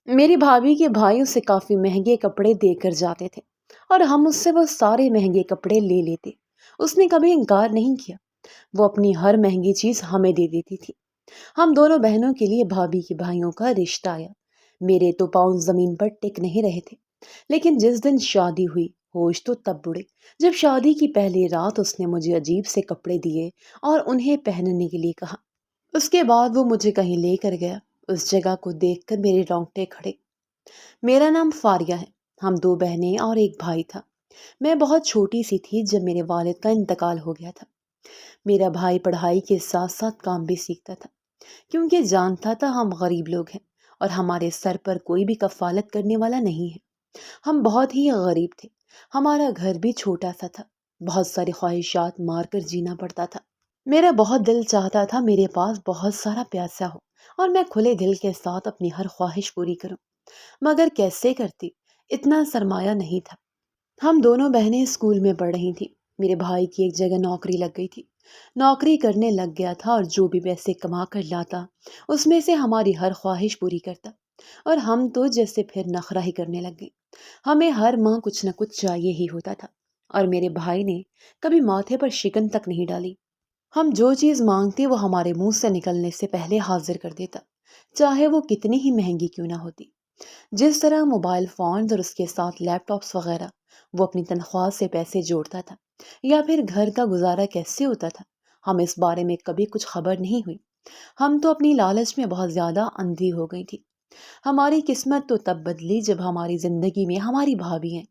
میری بھابھی کے بھائی اسے کافی مہنگے کپڑے دے کر جاتے تھے اور ہم اس سے وہ سارے مہنگے کپڑے لے لیتے۔ اس نے کبھی انکار نہیں کیا، وہ اپنی ہر مہنگی چیز ہمیں دے دیتی تھی۔ ہم دونوں بہنوں کے لیے بھابھی کے بھائیوں کا رشتہ آیا۔ میرے تو پاؤں زمین پر ٹک نہیں رہے تھے، لیکن جس دن شادی ہوئی ہوش تو تب بڑے، جب شادی کی پہلی رات اس نے مجھے عجیب سے کپڑے دیے اور انہیں پہننے کے لیے کہا۔ اس کے بعد وہ مجھے کہیں لے کر گیا۔ اس جگہ کو دیکھ کر میرے رونگٹے کھڑے۔ میرا نام فاریہ ہے، ہم دو بہنیں اور ایک بھائی تھا۔ میں بہت چھوٹی سی تھی جب میرے والد کا انتقال ہو گیا تھا۔ میرا بھائی پڑھائی کے ساتھ ساتھ کام بھی سیکھتا تھا، کیونکہ جانتا تھا ہم غریب لوگ ہیں اور ہمارے سر پر کوئی بھی کفالت کرنے والا نہیں ہے۔ ہم بہت ہی غریب تھے، ہمارا گھر بھی چھوٹا سا تھا، بہت ساری خواہشات مار کر جینا پڑتا تھا۔ میرا بہت دل چاہتا تھا میرے پاس بہت سارا پیسہ ہو اور میں کھلے دل کے ساتھ اپنی ہر خواہش پوری کروں، مگر کیسے کرتی؟ اتنا سرمایہ نہیں تھا۔ ہم دونوں بہنیں اسکول میں پڑھ رہی تھیں۔ میرے بھائی کی ایک جگہ نوکری لگ گئی تھی، نوکری کرنے لگ گیا تھا اور جو بھی پیسے کما کر لاتا اس میں سے ہماری ہر خواہش پوری کرتا، اور ہم تو جیسے پھر نخرہ ہی کرنے لگ گئے۔ ہمیں ہر ماہ کچھ نہ کچھ چاہیے ہی ہوتا تھا، اور میرے بھائی نے کبھی ماتھے پر شکن تک نہیں ڈالی۔ ہم جو چیز مانگتے وہ ہمارے منہ سے نکلنے سے پہلے حاضر کر دیتا، چاہے وہ کتنی ہی مہنگی کیوں نہ ہوتی۔ جس طرح موبائل فونز اور اس کے ساتھ لیپ ٹاپس وغیرہ، وہ اپنی تنخواہ سے پیسے جوڑتا تھا، یا پھر گھر کا گزارا کیسے ہوتا تھا، ہم اس بارے میں کبھی کچھ خبر نہیں ہوئی۔ ہم تو اپنی لالچ میں بہت زیادہ اندھی ہو گئی تھی۔ ہماری قسمت تو تب بدلی جب ہماری زندگی میں ہماری بھابھی ہیں۔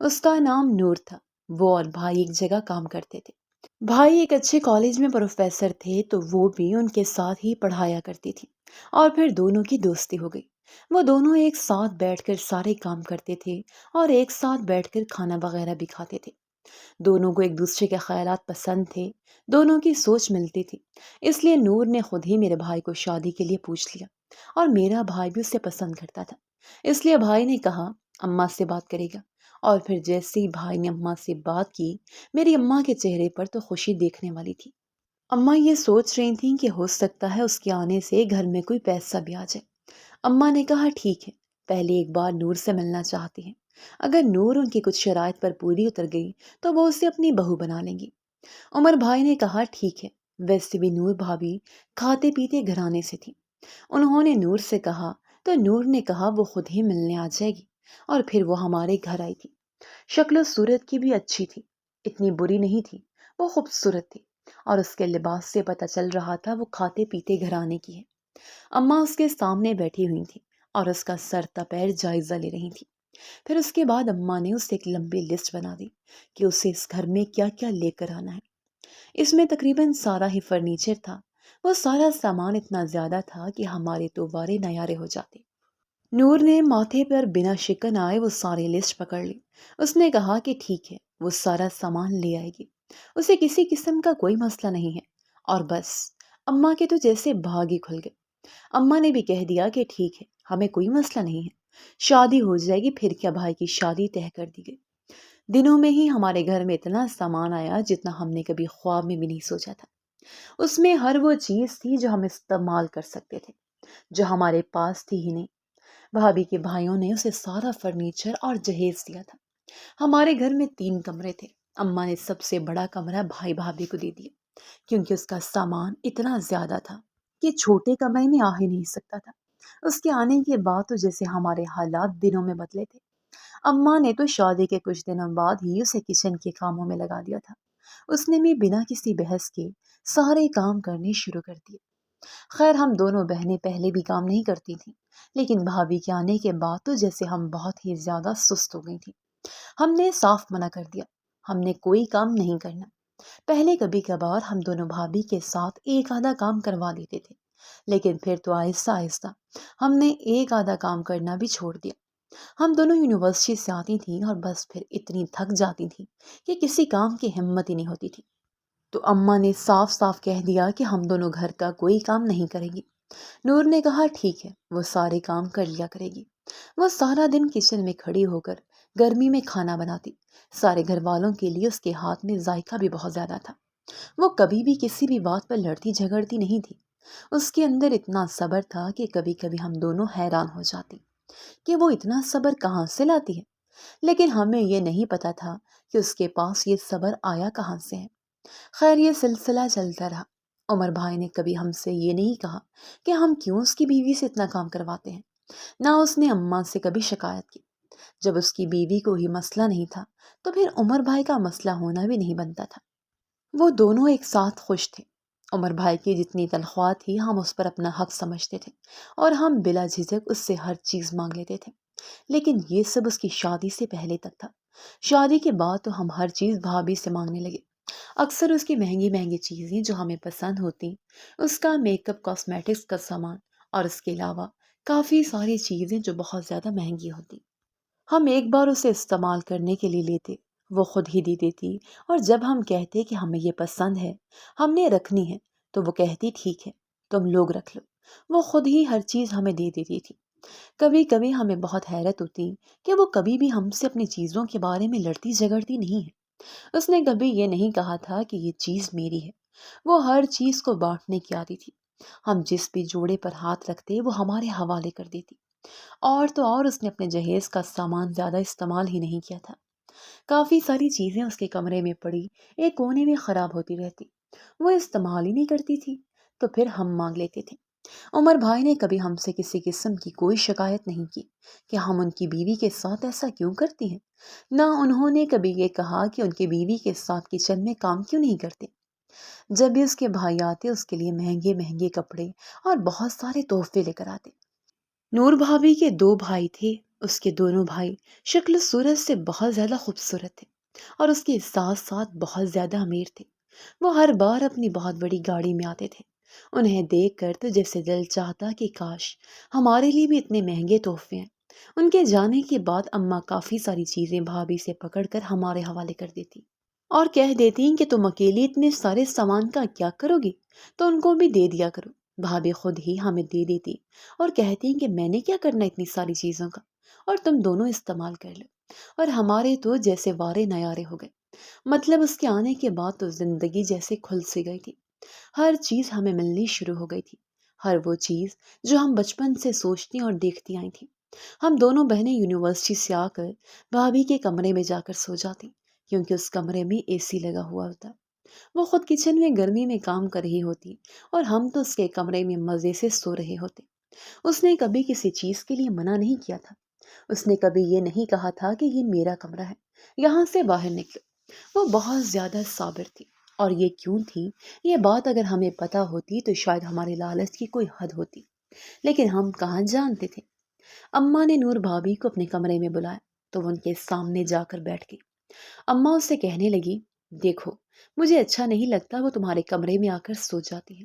اس کا نام نور تھا، وہ اور بھائی ایک جگہ کام کرتے تھے۔ بھائی ایک اچھے کالج میں پروفیسر تھے تو وہ بھی ان کے ساتھ ہی پڑھایا کرتی تھی، اور پھر دونوں کی دوستی ہو گئی۔ وہ دونوں ایک ساتھ بیٹھ کر سارے کام کرتے تھے اور ایک ساتھ بیٹھ کر کھانا وغیرہ بھی کھاتے تھے۔ دونوں کو ایک دوسرے کے خیالات پسند تھے، دونوں کی سوچ ملتی تھی۔ اس لیے نور نے خود ہی میرے بھائی کو شادی کے لیے پوچھ لیا، اور میرا بھائی بھی اسے پسند کرتا تھا۔ اس لیے بھائی نے کہا اماں سے بات کرے گا، اور پھر جیسے ہی بھائی نے اماں سے بات کی، میری اماں کے چہرے پر تو خوشی دیکھنے والی تھی۔ اماں یہ سوچ رہی تھیں کہ ہو سکتا ہے اس کے آنے سے گھر میں کوئی پیسہ بھی آ جائے۔ اماں نے کہا ٹھیک ہے، پہلے ایک بار نور سے ملنا چاہتی ہیں، اگر نور ان کی کچھ شرائط پر پوری اتر گئی تو وہ اسے اپنی بہو بنا لیں گی۔ عمر بھائی نے کہا ٹھیک ہے، ویسے بھی نور بھابھی کھاتے پیتے گھرانے سے تھی۔ انہوں نے نور سے کہا تو نور نے کہا وہ خود ہی ملنے آ جائے گی، اور پھر وہ ہمارے گھر آئی تھی۔ شکل و صورت کی بھی اچھی تھی، اتنی بری نہیں تھی، وہ خوبصورت تھی، اور اس کے لباس سے پتہ چل رہا تھا وہ کھاتے پیتے گھرانے کی ہے۔ اماں اس کے سامنے بیٹھی ہوئی تھی اور اس کا سر تپیر جائزہ لے رہی تھی۔ پھر اس کے بعد اماں نے اسے ایک لمبی لسٹ بنا دی کہ اسے اس گھر میں کیا کیا لے کر آنا ہے۔ اس میں تقریباً سارا ہی فرنیچر تھا۔ وہ سارا سامان اتنا زیادہ تھا کہ ہمارے تو وارے نیارے ہو جاتے۔ نور نے ماتھے پر بنا شکن آئے وہ ساری لسٹ پکڑ لی۔ اس نے کہا کہ ٹھیک ہے، وہ سارا سامان لے آئے گی، اسے کسی قسم کا کوئی مسئلہ نہیں ہے، اور بس۔ اماں کے تو جیسے بھاگ ہی کھل گئے۔ اماں نے بھی کہہ دیا کہ ٹھیک ہے، ہمیں کوئی مسئلہ نہیں ہے، شادی ہو جائے گی، پھر کیا بھائی کی شادی طے کر دی گئی۔ دنوں میں ہی ہمارے گھر میں اتنا سامان آیا جتنا ہم نے کبھی خواب میں بھی نہیں سوچا تھا۔ اس میں ہر وہ چیز تھی جو ہم استعمال کر سکتے تھے، جو ہمارے پاس تھی ہی نہیں۔ بھابھی کے بھائیوں نے اسے سارا فرنیچر اور جہیز دیا تھا۔ ہمارے گھر میں 3 کمرے تھے، اماں نے سب سے بڑا کمرہ بھائی بھابھی کو دے دیا، کیونکہ اس کا سامان اتنا زیادہ تھا کہ چھوٹے کمرے میں آ ہی نہیں سکتا تھا۔ اس کے آنے کے بعد تو جیسے ہمارے حالات دنوں میں بدلے تھے۔ اماں نے تو شادی کے کچھ دنوں بعد ہی اسے کچن کے کاموں میں لگا دیا تھا۔ اس نے بھی بنا کسی بحث کے سارے کام کرنے شروع کر دیے۔ خیر ہم دونوں بہنیں پہلے بھی کام نہیں کرتی تھیں، لیکن بھابھی کے آنے کے بعد تو جیسے ہم بہت ہی زیادہ سست ہو گئی تھیں۔ ہم نے صاف منع کر دیا، ہم نے کوئی کام نہیں کرنا۔ پہلے کبھی کبھار ہم دونوں بھابھی کے ساتھ ایک آدھا کام کروا لیتے تھے، لیکن پھر تو آہستہ آہستہ ہم نے ایک آدھا کام کرنا بھی چھوڑ دیا۔ ہم دونوں یونیورسٹی سے آتی تھیں اور بس پھر اتنی تھک جاتی تھیں کہ کسی کام کی ہمت ہی نہیں ہوتی تھی۔ تو اماں نے صاف صاف کہہ دیا کہ ہم دونوں گھر کا کوئی کام نہیں کریں گی۔ نور نے کہا ٹھیک ہے، وہ سارے کام کر لیا کرے گی۔ وہ سارا دن کچن میں کھڑی ہو کر گرمی میں کھانا بناتی۔ سارے گھر والوں کے لیے اس کے ہاتھ میں ذائقہ بھی بہت زیادہ تھا۔ وہ کبھی بھی کسی بھی بات پر لڑتی جھگڑتی نہیں تھی۔ اس کے اندر اتنا صبر تھا کہ کبھی کبھی ہم دونوں حیران ہو جاتے۔ کہ وہ اتنا صبر کہاں سے لاتی ہے، لیکن ہمیں یہ نہیں پتا تھا کہ اس کے پاس یہ صبر آیا کہاں سے ہے۔ خیر یہ سلسلہ چلتا رہا۔ عمر بھائی نے کبھی ہم سے یہ نہیں کہا کہ ہم کیوں اس کی بیوی سے اتنا کام کرواتے ہیں، نہ اس نے اماں سے کبھی شکایت کی۔ جب اس کی بیوی کو ہی مسئلہ نہیں تھا تو پھر عمر بھائی کا مسئلہ ہونا بھی نہیں بنتا تھا۔ وہ دونوں ایک ساتھ خوش تھے۔ عمر بھائی کی جتنی تنخواہ تھی ہم اس پر اپنا حق سمجھتے تھے اور ہم بلا جھجک اس سے ہر چیز مانگ لیتے تھے، لیکن یہ سب اس کی شادی سے پہلے تک تھا۔ شادی کے بعد تو ہم ہر چیز بھابھی سے مانگنے لگے۔ اکثر اس کی مہنگی مہنگی چیزیں جو ہمیں پسند ہوتی، اس کا میک اپ کاسمیٹکس کا سامان، اور اس کے علاوہ کافی ساری چیزیں جو بہت زیادہ مہنگی ہوتی، ہم ایک بار اسے استعمال کرنے کے لیے لیتے، وہ خود ہی دے دیتی۔ اور جب ہم کہتے کہ ہمیں یہ پسند ہے، ہم نے رکھنی ہے، تو وہ کہتی ٹھیک ہے تم لوگ رکھ لو۔ وہ خود ہی ہر چیز ہمیں دے دیتی تھی۔ کبھی کبھی ہمیں بہت حیرت ہوتی کہ وہ کبھی بھی ہم سے اپنی چیزوں کے بارے میں لڑتی جھگڑتی نہیں ہے۔ اس نے کبھی یہ نہیں کہا تھا کہ یہ چیز میری ہے۔ وہ ہر چیز کو بانٹنے کی عادی تھی۔ ہم جس بھی جوڑے پر ہاتھ رکھتے وہ ہمارے حوالے کر دیتی۔ اور تو اور اس نے اپنے جہیز کا سامان زیادہ استعمال ہی نہیں کیا تھا۔ کافی ساری چیزیں اس کے کمرے میں پڑی ایک کونے میں خراب ہوتی رہتی، وہ استعمال ہی نہیں کرتی تھی، تو پھر ہم مانگ لیتے تھے۔ عمر بھائی نے کبھی ہم سے کسی قسم کی کوئی شکایت نہیں کی کہ ہم ان کی بیوی کے ساتھ ایسا کیوں کرتی ہیں، نہ انہوں نے کبھی یہ کہا کہ ان کی بیوی کے ساتھ کچن میں کام کیوں نہیں کرتے۔ جب بھی اس کے بھائی آتے اس کے لیے مہنگے مہنگے کپڑے اور بہت سارے تحفے لے کر آتے۔ نور بھابھی کے 2 بھائی تھے، اس کے دونوں بھائی شکل صورت سے بہت زیادہ خوبصورت تھے اور اس کے ساتھ ساتھ بہت زیادہ امیر تھے۔ وہ ہر بار اپنی بہت بڑی گاڑی میں آتے تھے۔ انہیں دیکھ کر تو جیسے دل چاہتا کہ کاش ہمارے لیے بھی اتنے مہنگے تحفے ہیں۔ ان کے جانے کے بعد اماں کافی ساری چیزیں بھابھی سے پکڑ کر ہمارے حوالے کر دیتی اور کہہ دیتی کہ تم اکیلی اتنے سارے سامان کا کیا کرو گی، تو ان کو بھی دے دیا کرو۔ بھابھی خود ہی ہمیں دے دیتی اور کہتی کہ میں نے کیا کرنا اتنی ساری چیزوں کا، اور تم دونوں استعمال کر لو۔ اور ہمارے تو جیسے وارے نیارے ہو گئے۔ مطلب اس کے آنے کے بعد تو زندگی جیسے کھل سی گئی تھی۔ ہر چیز ہمیں ملنی شروع ہو گئی تھی، ہر وہ چیز جو ہم بچپن سے سوچتی اور دیکھتی آئی تھی۔ ہم دونوں بہنیں یونیورسٹی سے آ کر بھابھی کے کمرے میں جا کر سو جاتی، کیونکہ اس کمرے میں اے سی لگا ہوا ہوتا۔ وہ خود کچن میں گرمی میں کام کر رہی ہوتی اور ہم تو اس کے کمرے میں مزے سے سو رہے ہوتے۔ اس نے کبھی کسی چیز کے لیے منع نہیں کیا تھا۔ اس نے کبھی یہ نہیں کہا تھا کہ یہ میرا کمرہ ہے، یہاں سے باہر نکلو۔ وہ بہت زیادہ صابر تھی، اور یہ کیوں تھی، یہ بات اگر ہمیں پتا ہوتی تو شاید ہمارے لالچ کی کوئی حد ہوتی، لیکن ہم کہاں جانتے تھے۔ اماں نے نور بھابھی کو اپنے کمرے میں بلایا تو وہ ان کے سامنے جا کر بیٹھ گئی۔ اماں اسے کہنے لگی، دیکھو مجھے اچھا نہیں لگتا وہ تمہارے کمرے میں آ کر سو جاتی ہے،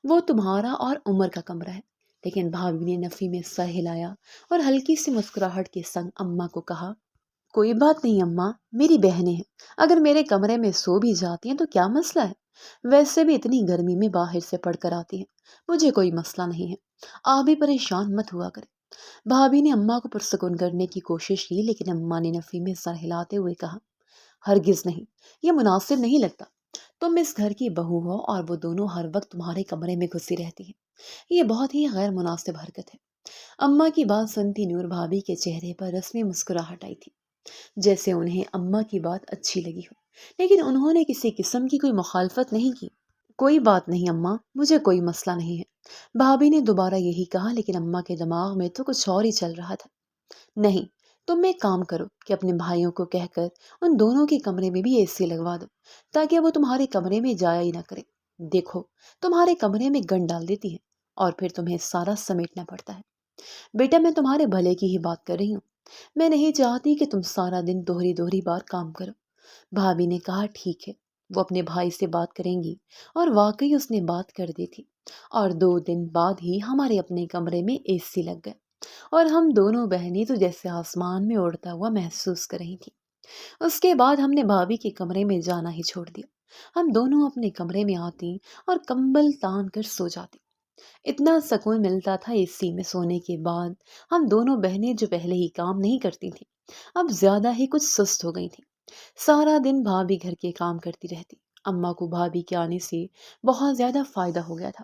وہ تمہارا اور عمر کا کمرہ ہے۔ لیکن بھابھی نے نفی میں سر ہلایا اور ہلکی سی مسکراہٹ کے سنگ اماں کو کہا، کوئی بات نہیں اماں، میری بہنیں ہیں، اگر میرے کمرے میں سو بھی جاتی ہیں تو کیا مسئلہ ہے، ویسے بھی اتنی گرمی میں باہر سے پڑھ کر آتی ہیں، مجھے کوئی مسئلہ نہیں ہے، آپ بھی پریشان مت ہوا کریں۔ بھابھی نے اماں کو پرسکون کرنے کی کوشش کی، لیکن اماں نے نفی میں سر ہلاتے ہوئے کہا، ہرگز نہیں، یہ مناسب نہیں لگتا، تم اس گھر کی بہو ہو اور وہ دونوں ہر وقت تمہارے کمرے میں گھسی رہتی ہیں، یہ بہت ہی غیر مناسب حرکت ہے۔ اماں کی بات سنتی نور بھابھی کے چہرے پر رسمی مسکراہٹ آئی تھی، جیسے انہیں اماں کی بات اچھی لگی ہو، لیکن انہوں نے کسی قسم کی کوئی مخالفت نہیں کی۔ کوئی بات نہیں اماں، مجھے کوئی مسئلہ نہیں ہے، بھابھی نے دوبارہ یہی کہا، لیکن اماں کے دماغ میں تو کچھ اور ہی چل رہا تھا۔ نہیں، تم ایک کام کرو کہ اپنے بھائیوں کو کہہ کر ان دونوں کے کمرے میں بھی اے سی لگوا دو، تاکہ وہ تمہارے کمرے میں جایا ہی نہ کرے۔ دیکھو تمہارے کمرے میں گند ڈال دیتی ہے اور پھر تمہیں سارا سمیٹنا پڑتا ہے۔ بیٹا میں تمہارے بھلے کی ہی بات کر رہی ہوں، میں نہیں چاہتی کہ تم سارا دن دوہری دوہری بار کام کرو۔ بھابھی نے کہا ٹھیک ہے، وہ اپنے بھائی سے بات کریں گی، اور واقعی اس نے بات کر دی تھی، اور 2 دن بعد ہی ہمارے اپنے کمرے میں اے سی لگ گئے، اور ہم دونوں بہنیں تو جیسے آسمان میں اڑتا ہوا محسوس کر رہی تھیں۔ اس کے بعد ہم نے بھابھی کے کمرے میں جانا ہی چھوڑ دیا، ہم دونوں اپنے کمرے میں آتی اور کمبل تان کر سو جاتی۔ اتنا سکون ملتا تھا اے سی میں سونے کے بعد۔ ہم دونوں بہنیں جو پہلے ہی کام نہیں کرتی تھیں، اب زیادہ ہی کچھ سست ہو گئی تھیں۔ سارا دن بھابھی گھر کے کام کرتی رہتی۔ اماں کو بھابھی کے آنے سے بہت زیادہ فائدہ ہو گیا تھا۔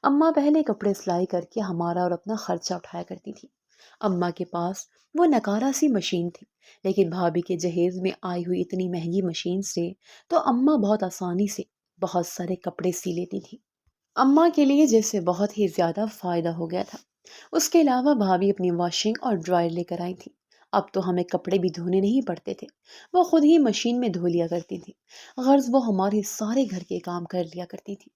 اماں پہلے کپڑے سلائی کر کے ہمارا اور اپنا خرچہ اٹھایا کرتی تھی، اماں کے پاس وہ نکارہ سی مشین تھی، لیکن بھابھی کے جہیز میں آئی ہوئی اتنی مہنگی مشین سے تو اماں بہت آسانی سے بہت سارے کپڑے سی لیتی تھی۔ اماں کے لیے جیسے بہت ہی زیادہ فائدہ ہو گیا تھا۔ اس کے علاوہ بھابھی اپنی واشنگ اور ڈرائر لے کر آئی تھی۔ اب تو ہمیں کپڑے بھی دھونے نہیں پڑتے تھے، وہ خود ہی مشین میں دھو لیا کرتی تھی۔ غرض وہ ہمارے سارے گھر کے کام کر لیا کرتی تھی۔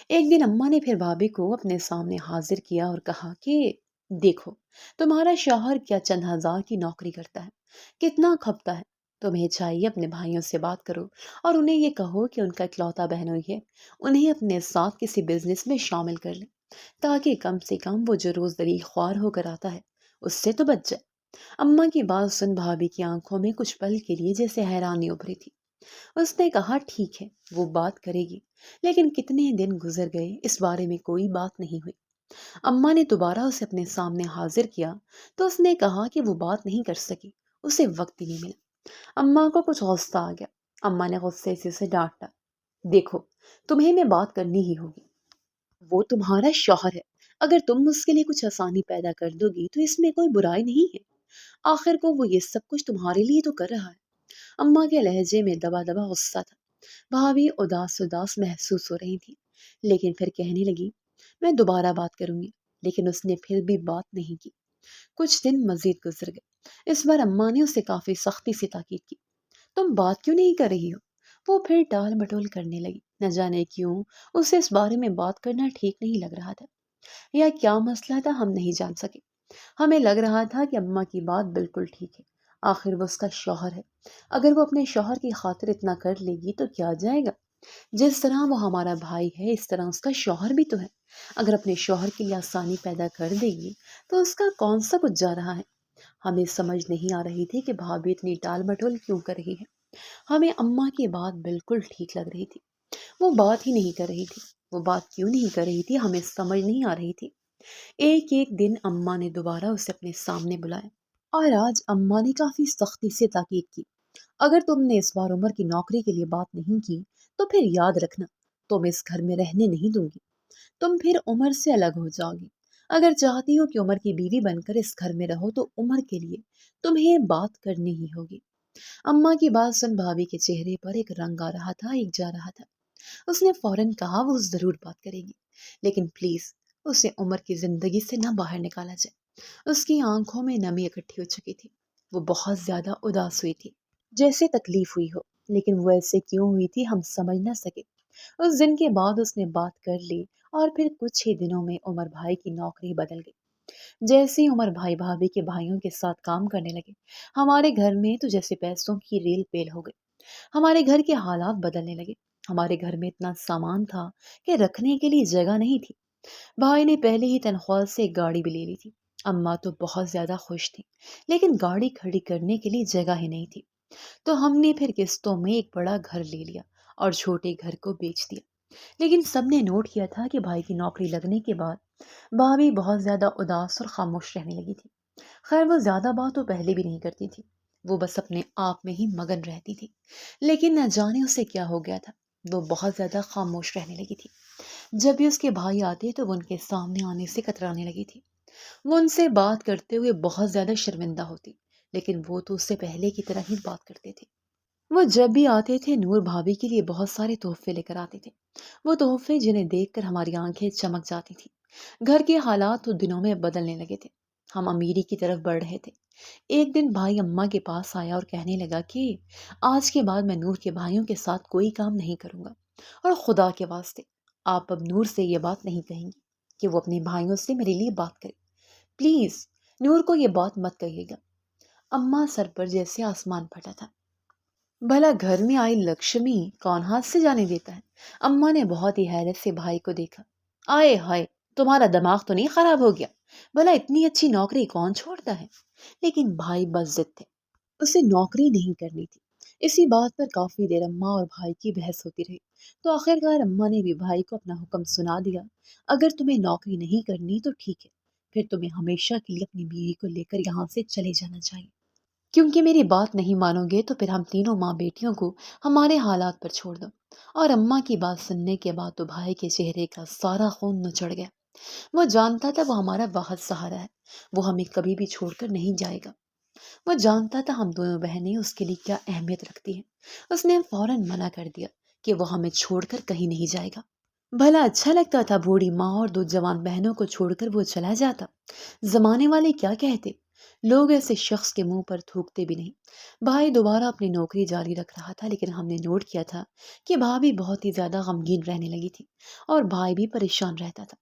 ایک دن اماں نے پھر بھابھی کو اپنے سامنے حاضر کیا اور کہا کہ دیکھو، تمہارا شوہر کیا چند ہزار کی نوکری کرتا ہے، کتنا کھپتا ہے۔ تمہیں چاہیے اپنے بھائیوں سے بات کرو اور انہیں یہ کہو کہ ان کا اکلوتا بہنوئی ہے، انہیں اپنے ساتھ کسی بزنس میں شامل کر لیں، تاکہ کم سے کم وہ جو روز دریغ خوار ہو کر آتا ہے اس سے تو بچ جائے۔ اماں کی بات سن بھابھی کی آنکھوں میں کچھ پل کے لیے جیسے حیرانی ابھری تھی۔ اس نے کہا ٹھیک ہے، وہ بات کرے گی، لیکن کتنے دن گزر گئے اس بارے میں کوئی بات نہیں ہوئی۔ اماں نے دوبارہ اسے اپنے سامنے حاضر کیا تو اس نے کہا کہ وہ بات نہیں کر سکی، اسے وقت ہی نہیں ملا۔ اماں کو کچھ غصہ آ گیا۔ اماں نے غصے سے اسے ڈانٹا، دیکھو، تمہیں میں بات کرنی ہی ہوگی، وہ تمہارا شوہر ہے، اگر تم اس کے لیے کچھ آسانی پیدا کر دو گی تو اس میں کوئی برائی نہیں ہے، آخر کو وہ یہ سب کچھ تمہارے لیے تو کر رہا ہے۔ اماں کے لہجے میں دبا دبا غصہ تھا۔ بھابھی اداس اداس محسوس ہو رہی تھی، لیکن پھر کہنے لگی، میں دوبارہ بات کروں گی، لیکن اس نے پھر بھی بات نہیں کی۔ کچھ دن مزید گزر گئے۔ اس بار اماں نے اسے کافی سختی سے تاکید کی، تم بات کیوں نہیں کر رہی ہو؟ وہ پھر ٹال مٹول کرنے لگی۔ نہ جانے کیوں اسے اس بارے میں بات کرنا ٹھیک نہیں لگ رہا تھا، یا کیا مسئلہ تھا ہم نہیں جان سکے۔ ہمیں لگ رہا تھا کہ اماں کی بات بالکل ٹھیک ہے، آخر وہ اس کا شوہر ہے، اگر وہ اپنے شوہر کی خاطر اتنا کر لے گی تو کیا جائے گا؟ جس طرح وہ ہمارا بھائی ہے اس طرح اس کا شوہر بھی تو ہے، اگر اپنے شوہر کے لیے آسانی پیدا کر دے گی تو اس کا کون سا کچھ جا رہا ہے؟ ہمیں سمجھ نہیں آ رہی تھی کہ بھابھی اتنی ٹال مٹول کیوں کر رہی ہے۔ ہمیں اماں کی بات بالکل ٹھیک لگ رہی تھی، وہ بات ہی نہیں کر رہی تھی۔ وہ بات کیوں نہیں کر رہی تھی ہمیں سمجھ نہیں آ رہی تھی۔ ایک ایک دن اماں نے دوبارہ اسے اپنے سامنے بلایا، اور آج اماں نے کافی سختی سے تاکید کی، اگر تم نے اس بار عمر کی نوکری کے لیے بات نہیں کی تو پھر یاد رکھنا، تم اس گھر میں رہنے نہیں دوں گی، تم پھر عمر سے الگ ہو جاؤ گی۔ اگر چاہتی ہو کہ عمر کی بیوی بن کر اس گھر میں رہو تو عمر کے لیے تمہیں بات کرنی ہی ہوگی۔ اماں کی بات سن بھابھی کے چہرے پر ایک رنگ آ رہا تھا، ایک جا رہا تھا۔ اس نے فوراً کہا وہ ضرور بات کرے گی، لیکن پلیز اسے عمر کی زندگی سے نہ باہر نکالا جائے۔ اس کی آنکھوں میں نمی اکٹھی ہو چکی تھی، وہ بہت زیادہ اداس ہوئی تھی، جیسے تکلیف ہوئی ہو، لیکن وہ ایسے کیوں ہوئی تھی ہم سمجھ نہ سکے۔ اس دن کے بعد اس نے بات کر لی اور پھر کچھ ہی دنوں میں عمر بھائی کی نوکری بدل گئی۔ جیسے ہی عمر بھائی بھابھی کے بھائیوں کے ساتھ کام کرنے لگے، ہمارے گھر میں تو جیسے پیسوں کی ریل پیل ہو گئی۔ ہمارے گھر کے حالات بدلنے لگے۔ ہمارے گھر میں اتنا سامان تھا کہ رکھنے کے لیے جگہ نہیں تھی۔ بھائی نے پہلے ہی تنخواہ سے ایک گاڑی بھی لے لی تھی۔ اماں تو بہت زیادہ خوش تھی، لیکن گاڑی کھڑی کرنے کے لیے جگہ ہی نہیں تھی، تو ہم نے پھر قسطوں میں ایک بڑا گھر لے لیا اور چھوٹے گھر کو بیچ دیا۔ لیکن سب نے نوٹ کیا تھا کہ بھائی کی نوکری لگنے کے بعد بھابھی بہت زیادہ اداس اور خاموش رہنے لگی تھی۔ خیر وہ زیادہ بات تو پہلے بھی نہیں کرتی تھی، وہ بس اپنے آپ میں ہی مگن رہتی تھی، لیکن نہ جانے اسے کیا ہو گیا تھا، وہ بہت زیادہ خاموش رہنے لگی تھی۔ جب بھی اس کے بھائی آتے تو وہ ان کے سامنے آنے سے کترانے لگی تھی۔ وہ ان سے بات کرتے ہوئے بہت زیادہ شرمندہ ہوتی، لیکن وہ تو اس سے پہلے کی طرح ہی بات کرتے تھے۔ وہ جب بھی آتے تھے نور بھابھی کے لیے بہت سارے تحفے لے کر آتے تھے، وہ تحفے جنہیں دیکھ کر ہماری آنکھیں چمک جاتی تھی۔ گھر کے حالات تو دنوں میں بدلنے لگے تھے، ہم امیری کی طرف بڑھ رہے تھے۔ ایک دن بھائی اماں کے پاس آیا اور کہنے لگا کہ آج کے بعد میں نور کے بھائیوں کے ساتھ کوئی کام نہیں کروں گا، اور خدا کے واسطے آپ اب نور سے یہ بات نہیں کہیں گی کہ وہ اپنے بھائیوں سے میرے لیے بات کرے، پلیز نور کو یہ بات مت کہیے گا۔ اماں سر پر جیسے آسمان پھٹا تھا، بھلا گھر میں آئی لکشمی کون ہاتھ سے جانے دیتا ہے؟ اماں نے بہت ہی حیرت سے بھائی کو دیکھا۔ آئے ہائے، تمہارا دماغ تو نہیں خراب ہو گیا؟ بھلا اتنی اچھی نوکری کون چھوڑتا ہے؟ لیکن بھائی بس ضد تھے، اسے نوکری نہیں کرنی تھی۔ اسی بات پر کافی دیر اماں اور بھائی کی بحث ہوتی رہی، تو آخرکار اماں نے بھی بھائی کو اپنا حکم سنا دیا، اگر تمہیں نوکری نہیں کرنی تو ٹھیک ہے، پھر تمہیں ہمیشہ کے لیے اپنی بیوی کو لے کر یہاں سے چلے جانا چاہیے، کیونکہ میری بات نہیں مانو گے تو پھر ہم تینوں ماں بیٹیوں کو ہمارے حالات پر چھوڑ دو۔ اور اماں کی بات سننے کے بعد تو بھائی کے چہرے کا سارا خون نچڑ گیا۔ وہ جانتا تھا وہ ہمارا واحد سہارا ہے، وہ ہمیں کبھی بھی چھوڑ کر نہیں جائے گا۔ وہ جانتا تھا ہم دونوں بہنیں اس کے لیے کیا اہمیت رکھتی ہیں۔ اس نے فوراً منع کر دیا کہ وہ ہمیں چھوڑ کر کہیں نہیں جائے گا۔ بھلا اچھا لگتا تھا بوڑھی ماں اور دو جوان بہنوں کو چھوڑ کر وہ چلا جاتا؟ زمانے والے کیا کہتے؟ لوگ ایسے شخص کے منہ پر تھوکتے بھی نہیں۔ بھائی دوبارہ اپنی نوکری جاری رکھ رہا تھا، لیکن ہم نے نوٹ کیا تھا کہ بھابھی بہت ہی زیادہ غمگین رہنے لگی تھی اور بھائی بھی پریشان رہتا تھا،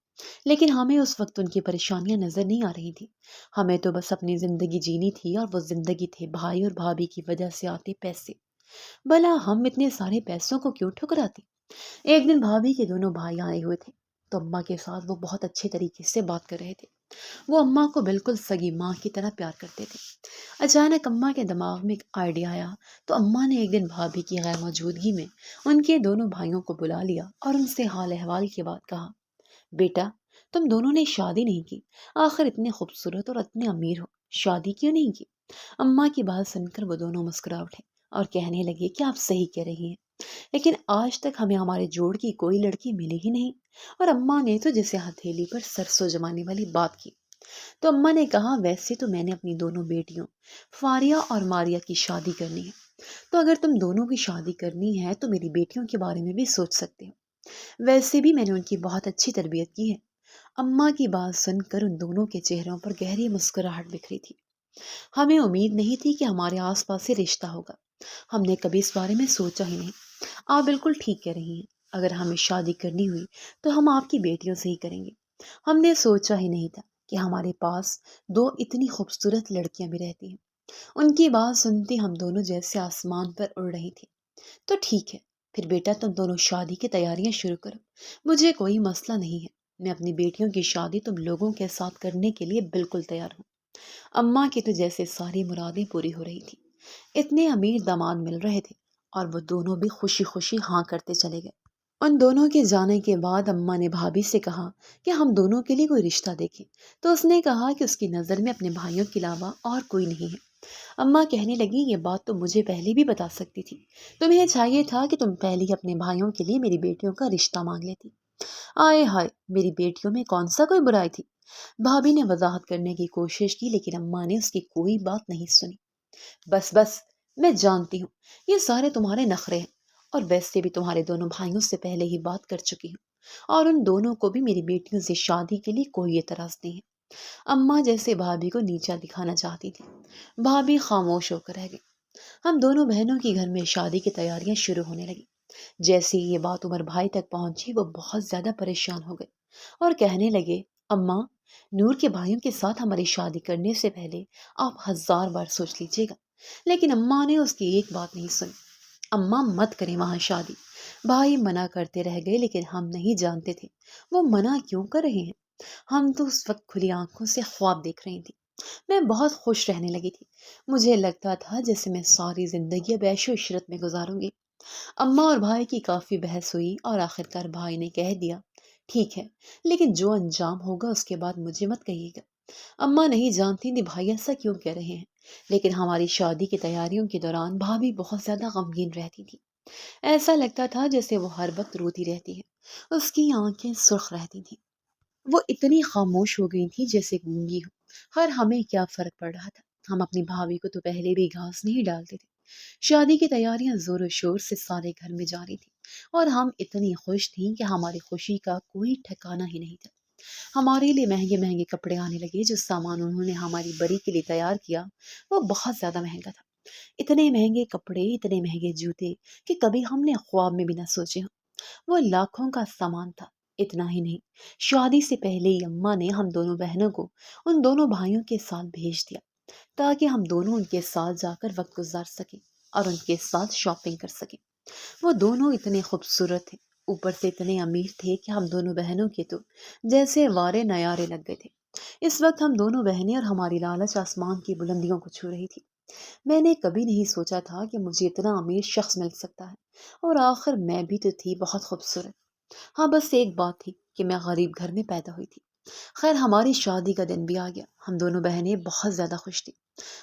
لیکن ہمیں اس وقت ان کی پریشانیاں نظر نہیں آ رہی تھی۔ ہمیں تو بس اپنی زندگی جینی تھی، اور وہ زندگی تھے بھائی اور بھابھی کی وجہ سے آتے پیسے۔ بھلا ہم اتنے سارے پیسوں کو کیوں ٹھکراتے؟ ایک دن بھابھی کے دونوں بھائی آئے ہوئے تھے تو اماں کے ساتھ وہ بہت اچھے طریقے سے بات کر رہے تھے۔ وہ اماں کو بالکل سگی ماں کی طرح پیار کرتے تھے۔ اچانک اماں کے دماغ میں ایک آئیڈیا آیا تو اماں نے ایک دن بھابھی کی غیر موجودگی میں ان کے دونوں بھائیوں کو بلا لیا اور ان سے حال احوال کے بعد کہا، بیٹا تم دونوں نے شادی نہیں کی، آخر اتنے خوبصورت اور اتنے امیر ہو، شادی کیوں نہیں کی؟ اماں کی بات سن کر وہ دونوں مسکرا اٹھے اور کہنے لگے کہ آپ صحیح کہہ رہی ہیں، لیکن آج تک ہمیں ہمارے جوڑ کی کوئی لڑکی ملی ہی نہیں۔ اور اماں نے تو جیسے ہتھیلی پر سرسوں جمانے والی بات کی۔ تو اماں نے کہا، ویسے تو میں نے اپنی دونوں بیٹیوں فاریہ اور ماریا کی شادی کرنی ہے، تو اگر تم دونوں کی شادی کرنی ہے تو میری بیٹیوں کے بارے میں بھی سوچ سکتے ہو، ویسے بھی میں نے ان کی بہت اچھی تربیت کی ہے۔ اماں کی بات سن کر ان دونوں کے چہروں پر گہری مسکراہٹ بکھری تھی۔ ہمیں امید نہیں تھی کہ ہمارے آس پاس سے رشتہ ہوگا، ہم نے کبھی اس بارے میں سوچا ہی نہیں۔ آپ بالکل ٹھیک کہہ رہی ہیں، اگر ہمیں شادی کرنی ہوئی تو ہم آپ کی بیٹیوں سے ہی کریں گے۔ ہم نے سوچا ہی نہیں تھا کہ ہمارے پاس دو اتنی خوبصورت لڑکیاں بھی رہتی ہیں۔ ان کی بات سنتی ہم دونوں جیسے آسمان پر اڑ رہی تھی۔ تو ٹھیک ہے، پھر بیٹا تم دونوں شادی کی تیاریاں شروع کرو، مجھے کوئی مسئلہ نہیں ہے، میں اپنی بیٹیوں کی شادی تم لوگوں کے ساتھ کرنے کے لیے بالکل تیار ہوں۔ اماں کی تو جیسے ساری مرادیں پوری ہو رہی تھی، اتنے امیر داماد مل رہے تھے اور وہ دونوں بھی خوشی خوشی ہاں کرتے چلے گئے۔ ان دونوں کے جانے کے بعد اماں نے بھابھی سے کہا کہ ہم دونوں کے لیے کوئی رشتہ دیکھیں، تو اس نے کہا کہ اس کی نظر میں اپنے بھائیوں کے علاوہ اور کوئی نہیں ہے۔ اماں کہنے لگی، یہ بات تو مجھے پہلے بھی بتا سکتی تھی، تمہیں چاہیے تھا کہ تم پہلے ہی اپنے بھائیوں کے لیے میری بیٹیوں کا رشتہ مانگ لیتی۔ آئے ہائے، میری بیٹیوں میں کون سا کوئی برائی تھی؟ بھابھی نے وضاحت کرنے کی کوشش کی، لیکن اماں نے اس کی کوئی بات نہیں سنی۔ بس بس، میں جانتی ہوں یہ سارے تمہارے نخرے ہیں، اور ویسے بھی تمہارے دونوں بھائیوں سے پہلے ہی بات کر چکی ہوں، اور ان دونوں کو بھی میری بیٹیوں سے شادی کے لیے کوئی اعتراض نہیں ہے۔ اماں جیسے بھابھی کو نیچا دکھانا چاہتی تھی۔ بھابھی خاموش ہو کر رہ گئی۔ ہم دونوں بہنوں کی گھر میں شادی کی تیاریاں شروع ہونے لگی۔ جیسے ہی یہ بات عمر بھائی تک پہنچی، وہ بہت زیادہ پریشان ہو گئے اور کہنے لگے، اماں، نور کے بھائیوں کے ساتھ ہماری شادی کرنے سے پہلے آپ 1000 بار سوچ لیجیے گا۔ لیکن اماں نے اس کی ایک بات نہیں سنی۔ اماں مت کریں وہاں شادی۔ بھائی منع کرتے رہ گئے، لیکن ہم نہیں جانتے تھے وہ منع کیوں کر رہے ہیں۔ ہم تو اس وقت کھلی آنکھوں سے خواب دیکھ رہی تھی۔ میں بہت خوش رہنے لگی تھی، مجھے لگتا تھا جیسے میں ساری زندگی اب عیش و عشرت میں گزاروں گی۔ اماں اور بھائی کی کافی بحث ہوئی اور آخرکار بھائی نے کہہ دیا، ٹھیک ہے، لیکن جو انجام ہوگا اس کے بعد مجھے مت کہیے گا۔ اماں نہیں جانتی تھی بھائی ایسا کیوں کہہ رہے ہیں، لیکن ہماری شادی کی تیاریوں کے دوران بھابھی بہت زیادہ غمگین رہتی تھی۔ ایسا لگتا تھا جیسے وہ ہر وقت روتی رہتی ہے، اس کی آنکھیں سرخ رہتی تھیں، وہ اتنی خاموش ہو گئی تھی جیسے گونگی ہو۔ ہر ہمیں کیا فرق پڑ رہا تھا، ہم اپنی بھابھی کو تو پہلے بھی گھاس نہیں ڈالتے تھے۔ شادی کی تیاریاں زور و شور سے سارے گھر میں جاری تھی، اور ہم اتنی خوش تھیں کہ ہماری خوشی کا کوئی ٹھکانہ ہی نہیں تھا۔ ہمارے لیے مہنگے مہنگے کپڑے آنے لگے، جو سامان انہوں نے ہماری بری کے لیے تیار کیا وہ بہت زیادہ مہنگا تھا۔ اتنے مہنگے کپڑے، اتنے مہنگے جوتے کہ کبھی ہم نے خواب میں بھی نہ سوچے ہوں۔ وہ لاکھوں کا سامان تھا۔ اتنا ہی نہیں، شادی سے پہلے ہی اماں نے ہم دونوں بہنوں کو ان دونوں بھائیوں کے ساتھ بھیج دیا، تاکہ ہم دونوں ان کے ساتھ جا کر وقت گزار سکیں اور ان کے ساتھ شاپنگ کر سکیں۔ وہ دونوں اتنے خوبصورت تھے، اوپر سے اتنے امیر تھے کہ ہم دونوں بہنوں کے تو جیسے وارے نیارے لگ گئے تھے۔ اس وقت ہم دونوں بہنیں اور ہماری لالچ آسمان کی بلندیوں کو چھو رہی تھی۔ میں نے کبھی نہیں سوچا تھا کہ مجھے اتنا امیر شخص مل سکتا ہے، اور آخر میں بھی تو تھی بہت خوبصورت۔ ہاں، بس ایک بات تھی کہ میں غریب گھر میں پیدا ہوئی تھی۔ خیر، ہماری شادی کا دن بھی آ گیا۔ ہم دونوں بہنیں بہت زیادہ خوش تھی۔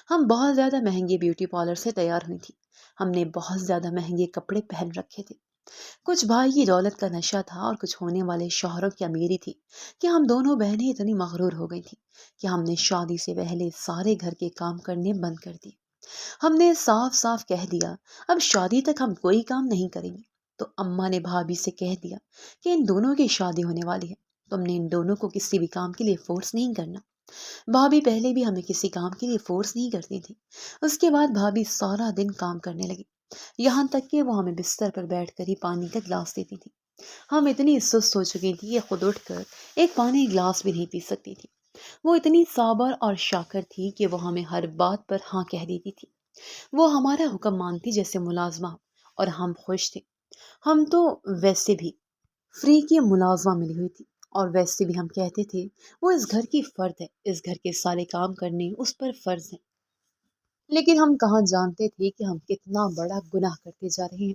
ہم بہت زیادہ مہنگے بیوٹی پارلر سے تیار ہوئی تھی، ہم نے بہت زیادہ مہنگے کپڑے پہن رکھے تھے، کچھ بھائی کی دولت کا نشہ تھا اور کچھ ہونے والے شوہروں کی امیری تھی کہ ہم دونوں بہنیں اتنی مغرور ہو گئی تھیں کہ ہم نے شادی سے پہلے سارے گھر کے کام کرنے بند کر دیے۔ ہم نے صاف صاف کہہ دیا اب شادی تک ہم کوئی کام نہیں کریں گے۔ تو اماں نے بھابھی سے کہہ دیا کہ ان دونوں کی شادی ہونے والی ہے، تم نے ان دونوں کو کسی بھی کام کے لیے فورس نہیں کرنا۔ بھابھی پہلے بھی ہمیں کسی کام کے لیے فورس نہیں کرتی تھی۔ اس کے بعد بھابھی سارا دن کام کرنے لگی، یہاں تک کہ وہ ہمیں بستر پر بیٹھ کر ہی پانی کا گلاس دیتی تھی۔ ہم اتنی سست ہو چکی تھی کہ خود اٹھ کر ایک پانی گلاس بھی نہیں پی سکتی تھی۔ وہ اتنی صابر اور شاکر تھی کہ وہ ہمیں ہر بات پر ہاں کہہ دیتی تھی۔ وہ ہمارا حکم مانتی جیسے ملازمہ، اور ہم خوش تھے۔ ہم تو ویسے بھی فری کی ملازمہ ملی ہوئی تھی، اور ویسے بھی ہم کہتے تھے وہ اس گھر کی فرد ہے، اس گھر کے سارے کام کرنے اس پر فرض ہیں۔ لیکن ہم کہاں جانتے تھے کہ ہم کتنا بڑا گناہ کرتے جا رہے ہیں۔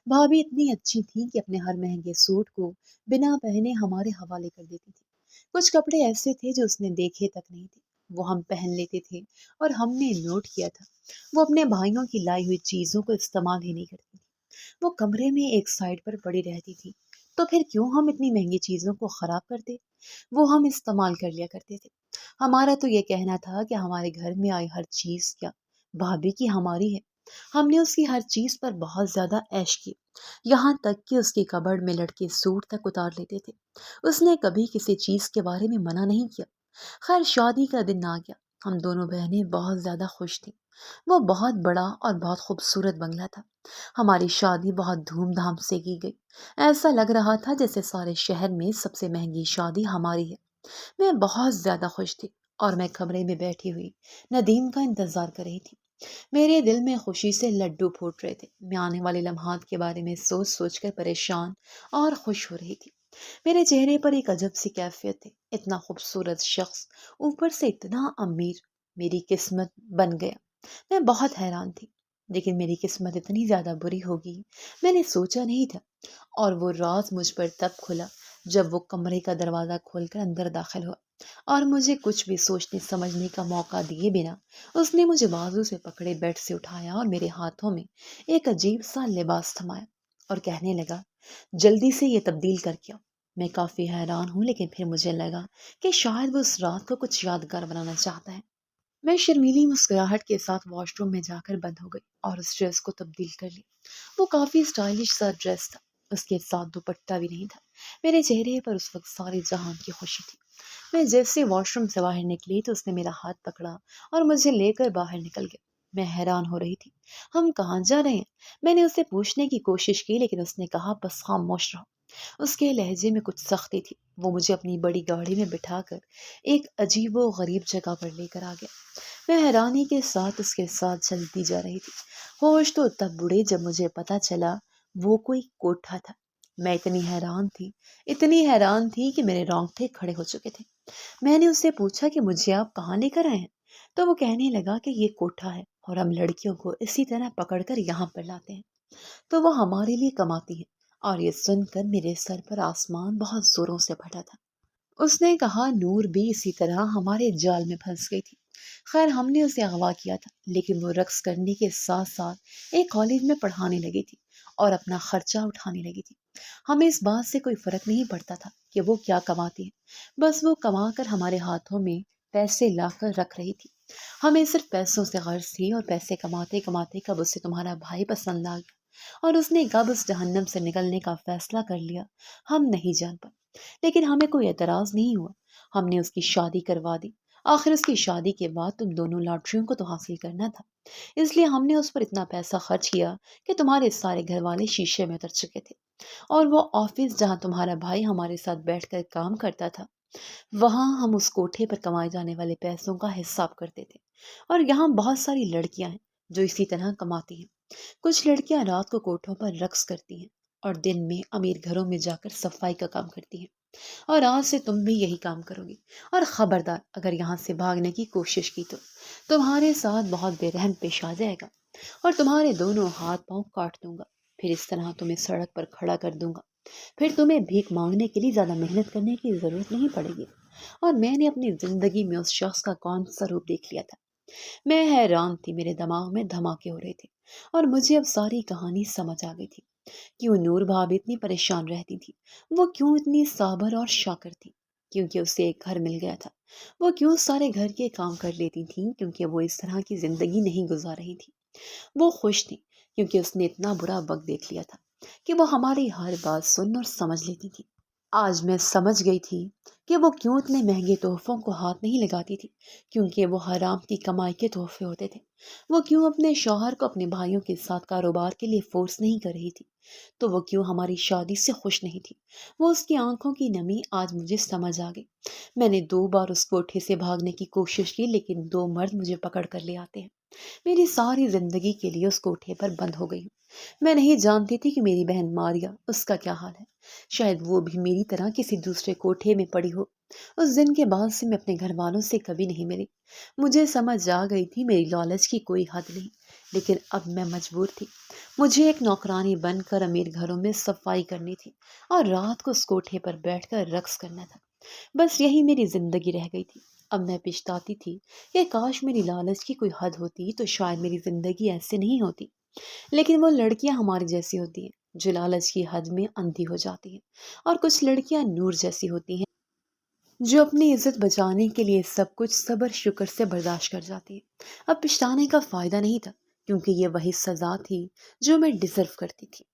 بھابھی اتنی اچھی تھی کہ اپنے ہر مہنگے سوٹ کو بنا پہنے ہمارے حوالے کر دیتی تھی۔ کچھ کپڑے ایسے تھے جو اس نے دیکھے تک نہیں تھے، وہ ہم پہن لیتے تھے، اور ہم نے نوٹ کیا تھا وہ اپنے بھائیوں کی لائی ہوئی چیزوں کو استعمال ہی نہیں کرتی تھی۔ وہ کمرے میں ایک سائڈ پر پڑی رہتی تھی، تو پھر کیوں ہم اتنی مہنگی چیزوں کو خراب کرتے؟ وہ ہم استعمال کر لیا کرتے تھے۔ ہمارا تو یہ کہنا تھا کہ ہمارے گھر میں آئی ہر چیز کیا بھابھی کی ہماری ہے۔ ہم نے اس کی ہر چیز پر بہت زیادہ عیش کی، یہاں تک کہ اس کی کبرڈ میں لٹکے سوٹ تک اتار لیتے تھے۔ اس نے کبھی کسی چیز کے بارے میں منع نہیں کیا۔ خیر شادی کا دن آ گیا، ہم دونوں بہنیں بہت زیادہ خوش تھیں۔ وہ بہت بڑا اور بہت خوبصورت بنگلہ تھا۔ ہماری شادی بہت دھوم دھام سے کی گئی، ایسا لگ رہا تھا جیسے سارے شہر میں سب سے مہنگی شادی ہماری ہے۔ میں بہت زیادہ خوش تھی، اور میں کمرے میں بیٹھی ہوئی ندیم کا انتظار کر رہی تھی۔ میرے دل میں خوشی سے لڈو پھوٹ رہے تھے۔ میں آنے والے لمحات کے بارے میں سوچ سوچ کر پریشان اور خوش ہو رہی تھی۔ میرے چہرے پر ایک عجب سی کیفیت تھی، اتنا خوبصورت شخص، اوپر سے اتنا امیر، میری قسمت بن گیا۔ میں بہت حیران تھی، لیکن میری قسمت اتنی زیادہ بری ہوگی میں نے سوچا نہیں تھا۔ اور وہ راز مجھ پر تب کھلا جب وہ کمرے کا دروازہ کھول کر اندر داخل ہوا، اور مجھے کچھ بھی سوچنے سمجھنے کا موقع دیے بنا اس نے مجھے بازو سے پکڑے بیڈ سے اٹھایا اور میرے ہاتھوں میں ایک عجیب سا لباس تھمایا، اور کہنے لگا جلدی سے یہ تبدیل کر کے آؤ۔ میں کافی حیران ہوں، لیکن پھر مجھے لگا کہ شاید وہ اس رات کو کچھ یادگار بنانا چاہتا ہے۔ میں شرمیلی مسکراہٹ کے ساتھ واش روم میں جا کر بند ہو گئی اور اس ڈریس کو تبدیل کر لی۔ وہ کافی سٹائلش سا ڈریس تھا، اس کے ساتھ دوپٹہ بھی نہیں تھا۔ میرے چہرے پر اس وقت سارے جہان کی خوشی تھی۔ میں جیسے واش روم سے باہر نکلی تو اس نے میرا ہاتھ پکڑا اور مجھے لے کر باہر نکل گیا۔ میں حیران ہو رہی تھی، ہم کہاں جا رہے ہیں؟ میں نے اسے پوچھنے کی کوشش کی، لیکن اس نے کہا بس خاموش رہو۔ اس کے لہجے میں کچھ سختی تھی۔ وہ مجھے اپنی بڑی گاڑی میں بٹھا کر ایک عجیب و غریب جگہ پر لے کر آ گیا۔ میں حیرانی کے ساتھ اس کے ساتھ چلتی جا رہی تھی۔ ہوش تو تب اڑے جب مجھے پتا چلا وہ کوئی کوٹھا تھا۔ میں اتنی حیران تھی کہ میرے رونگٹے کھڑے ہو چکے تھے۔ میں نے اس سے پوچھا کہ مجھے آپ کہاں لے کر آئے ہیں؟ تو وہ کہنے لگا کہ یہ کوٹھا ہے، اور ہم لڑکیوں کو اسی طرح پکڑ کر یہاں پر لاتے ہیں، تو وہ ہمارے لیے کماتی ہے۔ اور یہ سن کر میرے سر پر آسمان بہت زوروں سے پھٹا تھا۔ اس نے کہا نور بھی اسی طرح ہمارے جال میں پھنس گئی تھی۔ خیر ہم نے اسے اغوا کیا تھا، لیکن وہ رقص کرنے کے ساتھ ساتھ ایک کالج میں پڑھانے لگی تھی اور اپنا خرچہ اٹھانے لگی تھی۔ ہمیں اس بات سے کوئی فرق نہیں پڑتا تھا کہ وہ کیا کماتی ہے، بس وہ کما کر ہمارے ہاتھوں میں پیسے لا کر رکھ رہی تھی۔ ہمیں صرف پیسوں سے غرض تھی، اور پیسے کماتے کماتے کب اسے تمہارا بھائی پسند آ گیا اور اس نے کب اس جہنم سے نکلنے کا فیصلہ کر لیا، ہم نہیں جان پائے۔ لیکن ہمیں کوئی اعتراض نہیں ہوا، ہم نے اس کی شادی کروا دی۔ آخر اس کی شادی کے بعد تم دونوں لاٹریوں کو تو حاصل کرنا تھا، اس لیے ہم نے اس پر اتنا پیسہ خرچ کیا کہ تمہارے سارے گھر والے شیشے میں اتر چکے تھے، اور وہ آفس جہاں تمہارا بھائی ہمارے ساتھ بیٹھ کر کام کرتا تھا، وہاں ہم اس کوٹھے پر کمائے جانے والے پیسوں کا حساب کرتے تھے۔ اور یہاں بہت ساری لڑکیاں ہیں جو اسی طرح کماتی ہیں۔ کچھ لڑکیاں رات کو کوٹھوں پر رقص کرتی ہیں، اور دن میں امیر گھروں میں جا کر صفائی کا کام کرتی ہیں، اور آج سے تم بھی یہی کام کرو گی۔ اور خبردار اگر یہاں سے بھاگنے کی کوشش کی تو تمہارے ساتھ بہت بے رحم پیش آ جائے گا، اور تمہارے دونوں ہاتھ پاؤں کاٹ دوں گا، پھر اس طرح تمہیں سڑک پر کھڑا کر دوں گا، پھر تمہیں بھیک مانگنے کے لیے زیادہ محنت کرنے کی ضرورت نہیں پڑے گی۔ اور میں نے اپنی زندگی میں اس شخص کا کون سا روپ دیکھ لیا تھا؟ میں حیران تھی، میرے دماغ میں دھماکے ہو رہے تھے، اور مجھے اب ساری کہانی سمجھ آ گئی تھی۔ کیوں نور بھابھی اتنی پریشان رہتی تھی، وہ کیوں اتنی صابر اور شاکر تھی، کیونکہ اسے ایک گھر مل گیا تھا، وہ کیوں سارے گھر کے کام کر لیتی تھی، کیونکہ وہ اس طرح کی زندگی نہیں گزار رہی تھی، وہ خوش تھی کیونکہ اس نے اتنا برا وقت دیکھ لیا تھا کہ وہ ہماری ہر بات سن اور سمجھ لیتی تھی۔ آج میں سمجھ گئی تھی کہ وہ کیوں اتنے مہنگے تحفوں کو ہاتھ نہیں لگاتی تھی، کیونکہ وہ حرام کی کمائی کے تحفے ہوتے تھے۔ وہ کیوں اپنے شوہر کو اپنے بھائیوں کے ساتھ کاروبار کے لیے فورس نہیں کر رہی تھی، تو وہ کیوں ہماری شادی سے خوش نہیں تھی۔ وہ اس کی آنکھوں کی نمی آج مجھے سمجھ آ گئی۔ میں نے 2 بار اس کوٹھے سے بھاگنے کی کوشش کی، لیکن 2 مرد مجھے پکڑ کر لے آتے ہیں۔ میری ساری زندگی کے لیے اس کوٹھے پر بند ہو گئی ہوں۔ میں نہیں جانتی تھی کہ میری بہن ماریا، اس کا کیا حال ہے۔ شاید وہ بھی میری طرح کسی دوسرے کوٹھے میں پڑی ہو۔ اس دن کے بعد سے میں اپنے گھر والوں سے کبھی نہیں ملی۔ مجھے سمجھ آ گئی تھی میری لالچ کی کوئی حد نہیں، لیکن اب میں مجبور تھی۔ مجھے ایک نوکرانی بن کر امیر گھروں میں صفائی کرنی تھی اور رات کو اس کوٹھے پر بیٹھ کر رقص کرنا تھا۔ بس یہی میری زندگی رہ گئی تھی۔ اب میں پچھتاتی تھی کہ کاش میری لالچ کی کوئی حد ہوتی تو شاید میری زندگی ایسے نہیں ہوتی۔ لیکن وہ لڑکیاں ہماری جیسی ہوتی ہیں جو لالچ کی حد میں اندھی ہو جاتی ہیں، اور کچھ لڑکیاں نور جیسی ہوتی ہیں جو اپنی عزت بچانے کے لیے سب کچھ صبر شکر سے برداشت کر جاتی ہیں۔ اب پچھتانے کا فائدہ نہیں تھا، کیونکہ یہ وہی سزا تھی جو میں ڈیزرو کرتی تھی۔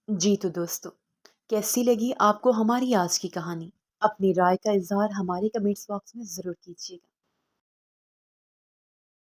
جی تو دوستو، کیسی لگی آپ کو ہماری آج کی کہانی؟ اپنی رائے کا اظہار ہمارے کمنٹس باکس میں ضرور کیجیے گا۔